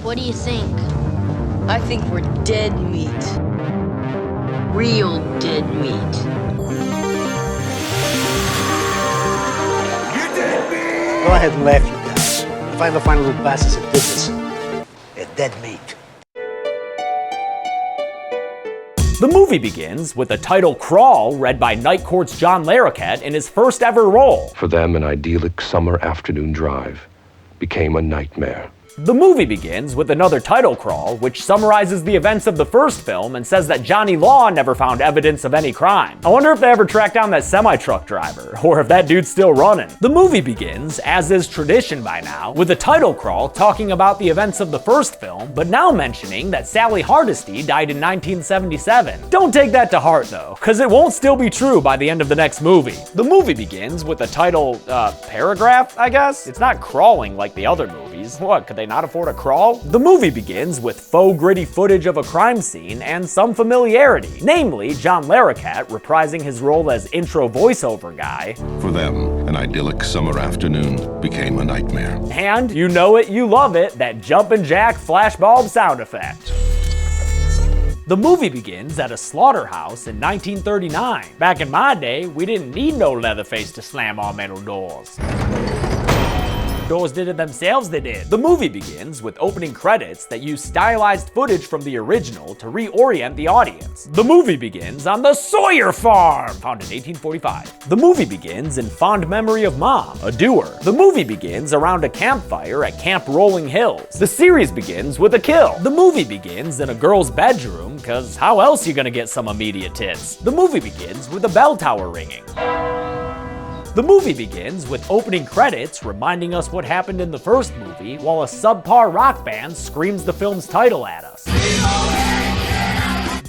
What do you think? I think we're dead meat. Real dead meat. You're dead meat! Go ahead and laugh, you guys. If I ever find a little bastards that did this, they're dead meat. The movie begins with the title Crawl, read by Night Court's John Larroquette in his first ever role. For them, an idyllic summer afternoon drive became a nightmare. The movie begins with another title crawl, which summarizes the events of the first film and says that Johnny Law never found evidence of any crime. I wonder if they ever tracked down that semi-truck driver, or if that dude's still running. The movie begins, as is tradition by now, with a title crawl talking about the events of the first film, but now mentioning that Sally Hardesty died in 1977. Don't take that to heart though, cause it won't still be true by the end of the next movie. The movie begins with the title, paragraph, I guess? It's not crawling like the other movies. What, could they not afford a crawl? The movie begins with faux gritty footage of a crime scene and some familiarity, namely John Larroquette reprising his role as intro voiceover guy. For them, an idyllic summer afternoon became a nightmare. And, you know it, you love it, that jumpin' jack flashbulb sound effect. The movie begins at a slaughterhouse in 1939. Back in my day, we didn't need no Leatherface to slam our metal doors. Doors did it themselves, they did. The movie begins with opening credits that use stylized footage from the original to reorient the audience. The movie begins on the Sawyer farm, found in 1845. The movie begins in fond memory of Mom, a doer. The movie begins around a campfire at Camp Rolling Hills. The series begins with a kill. The movie begins in a girl's bedroom, cause how else you gonna get some immediate tits? The movie begins with a bell tower ringing. The movie begins with opening credits reminding us what happened in the first movie, while a subpar rock band screams the film's title at us.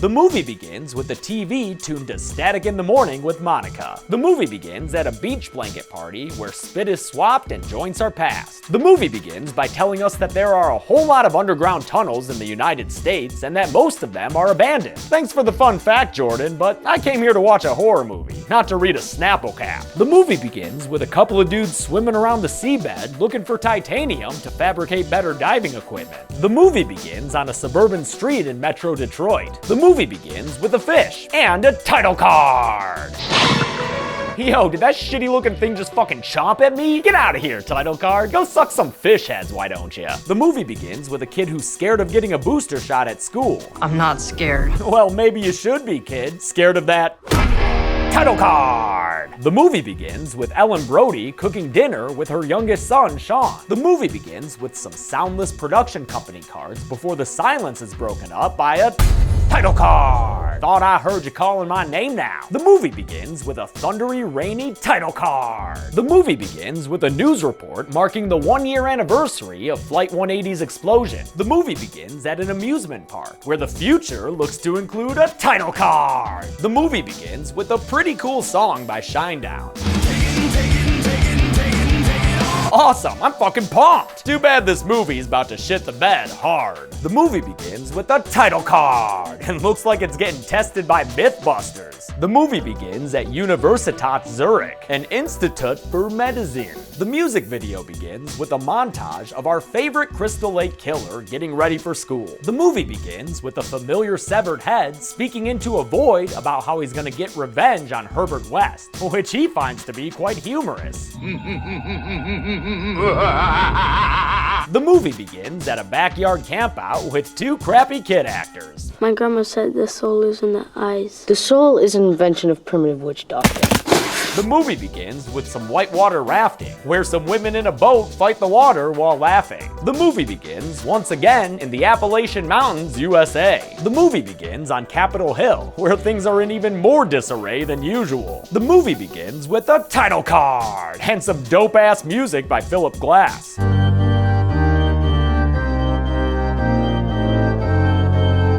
The movie begins with the TV tuned to Static in the Morning with Monica. The movie begins at a beach blanket party where spit is swapped and joints are passed. The movie begins by telling us that there are a whole lot of underground tunnels in the United States and that most of them are abandoned. Thanks for the fun fact, Jordan, but I came here to watch a horror movie, not to read a Snapple cap. The movie begins with a couple of dudes swimming around the seabed looking for titanium to fabricate better diving equipment. The movie begins on a suburban street in Metro Detroit. The movie begins with a fish and a title card. Yo, did that shitty looking thing just fucking chomp at me? Get out of here, title card. Go suck some fish heads, why don't ya? The movie begins with a kid who's scared of getting a booster shot at school. I'm not scared. Well, maybe you should be, kid. Scared of that title card. The movie begins with Ellen Brody cooking dinner with her youngest son, Sean. The movie begins with some soundless production company cards before the silence is broken up by a title card. Thought I heard you calling my name now. The movie begins with a thundery, rainy title card. The movie begins with a news report marking the 1-year anniversary of Flight 180's explosion. The movie begins at an amusement park where the future looks to include a title card. The movie begins with a pretty cool song by Shinedown. Awesome, I'm fucking pumped. Too bad this movie's about to shit the bed hard. The movie begins with a title card and looks like it's getting tested by Mythbusters. The movie begins at Universitat Zurich, an institute for medicine. The music video begins with a montage of our favorite Crystal Lake killer getting ready for school. The movie begins with a familiar severed head speaking into a void about how he's gonna get revenge on Herbert West, which he finds to be quite humorous. The movie begins at a backyard campout with 2 crappy kid actors. My grandma said the soul is in the eyes. The soul is an invention of primitive witch doctors. The movie begins with some whitewater rafting, where some women in a boat fight the water while laughing. The movie begins, once again, in the Appalachian Mountains, USA. The movie begins on Capitol Hill, where things are in even more disarray than usual. The movie begins with a title card and some dope-ass music by Philip Glass.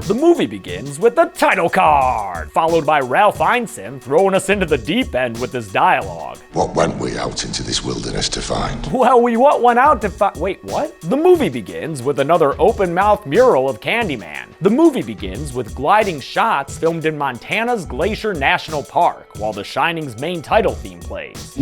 The movie begins with the title card, followed by Ralph Ineson throwing us into the deep end with his dialogue. What went we out into this wilderness to find? Well, we went out to find. Wait, what? The movie begins with another open-mouth mural of Candyman. The movie begins with gliding shots filmed in Montana's Glacier National Park, while The Shining's main title theme plays.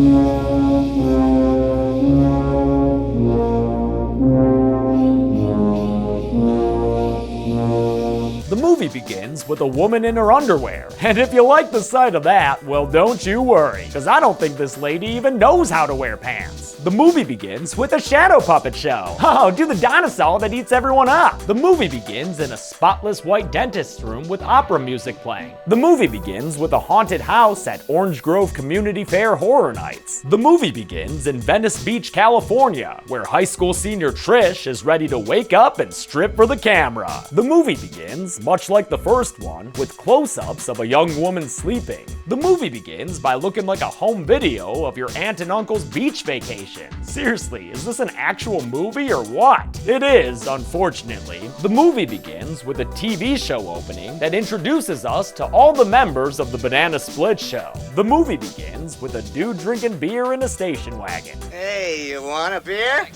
movie begins with a woman in her underwear. And if you like the sight of that, well, don't you worry, because I don't think this lady even knows how to wear pants. The movie begins with a shadow puppet show. Oh, do the dinosaur that eats everyone up. The movie begins in a spotless white dentist's room with opera music playing. The movie begins with a haunted house at Orange Grove Community Fair Horror Nights. The movie begins in Venice Beach, California, where high school senior Trish is ready to wake up and strip for the camera. The movie begins, much like the first one, with close-ups of a young woman sleeping. The movie begins by looking like a home video of your aunt and uncle's beach vacation. Seriously, is this an actual movie or what? It is, unfortunately. The movie begins with a TV show opening that introduces us to all the members of the Banana Split Show. The movie begins with a dude drinking beer in a station wagon. Hey, you want a beer?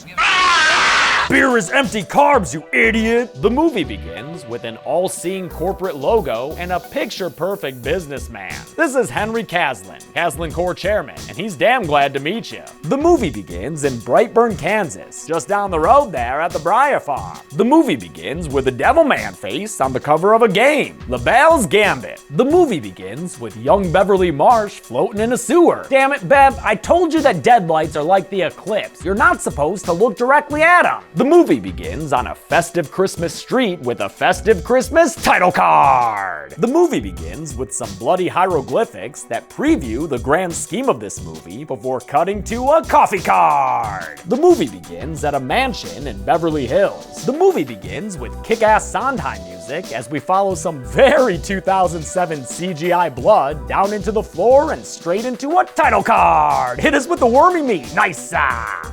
Beer is empty carbs, you idiot! The movie begins with an all-seeing corporate logo and a picture-perfect businessman. This is Henry Caslin Corps chairman, and he's damn glad to meet you. The movie begins in Brightburn, Kansas, just down the road there at the Briar Farm. The movie begins with a Devilman face on the cover of a game, LaBelle's Gambit. The movie begins with young Beverly Marsh floating in a sewer. Damn it, Bev, I told you that deadlights are like the eclipse. You're not supposed to look directly at them. The movie begins on a festive Christmas street with a festive Christmas title card. The movie begins with some bloody hieroglyphics that preview the grand scheme of this movie before cutting to a coffee card. The movie begins at a mansion in Beverly Hills. The movie begins with kick-ass Sondheim music as we follow some very 2007 CGI blood down into the floor and straight into a title card. Hit us with the wormy meat. Nice.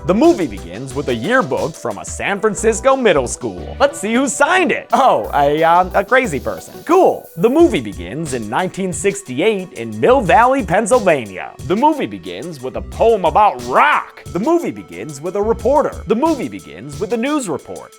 The movie begins with a yearbook from a San Francisco middle school. Let's see who signed it. Oh, a crazy person. Cool. The movie begins in 1968 in Mill Valley, Pennsylvania. The movie begins with a poem about rock. The movie begins with a reporter. The movie begins with a news report.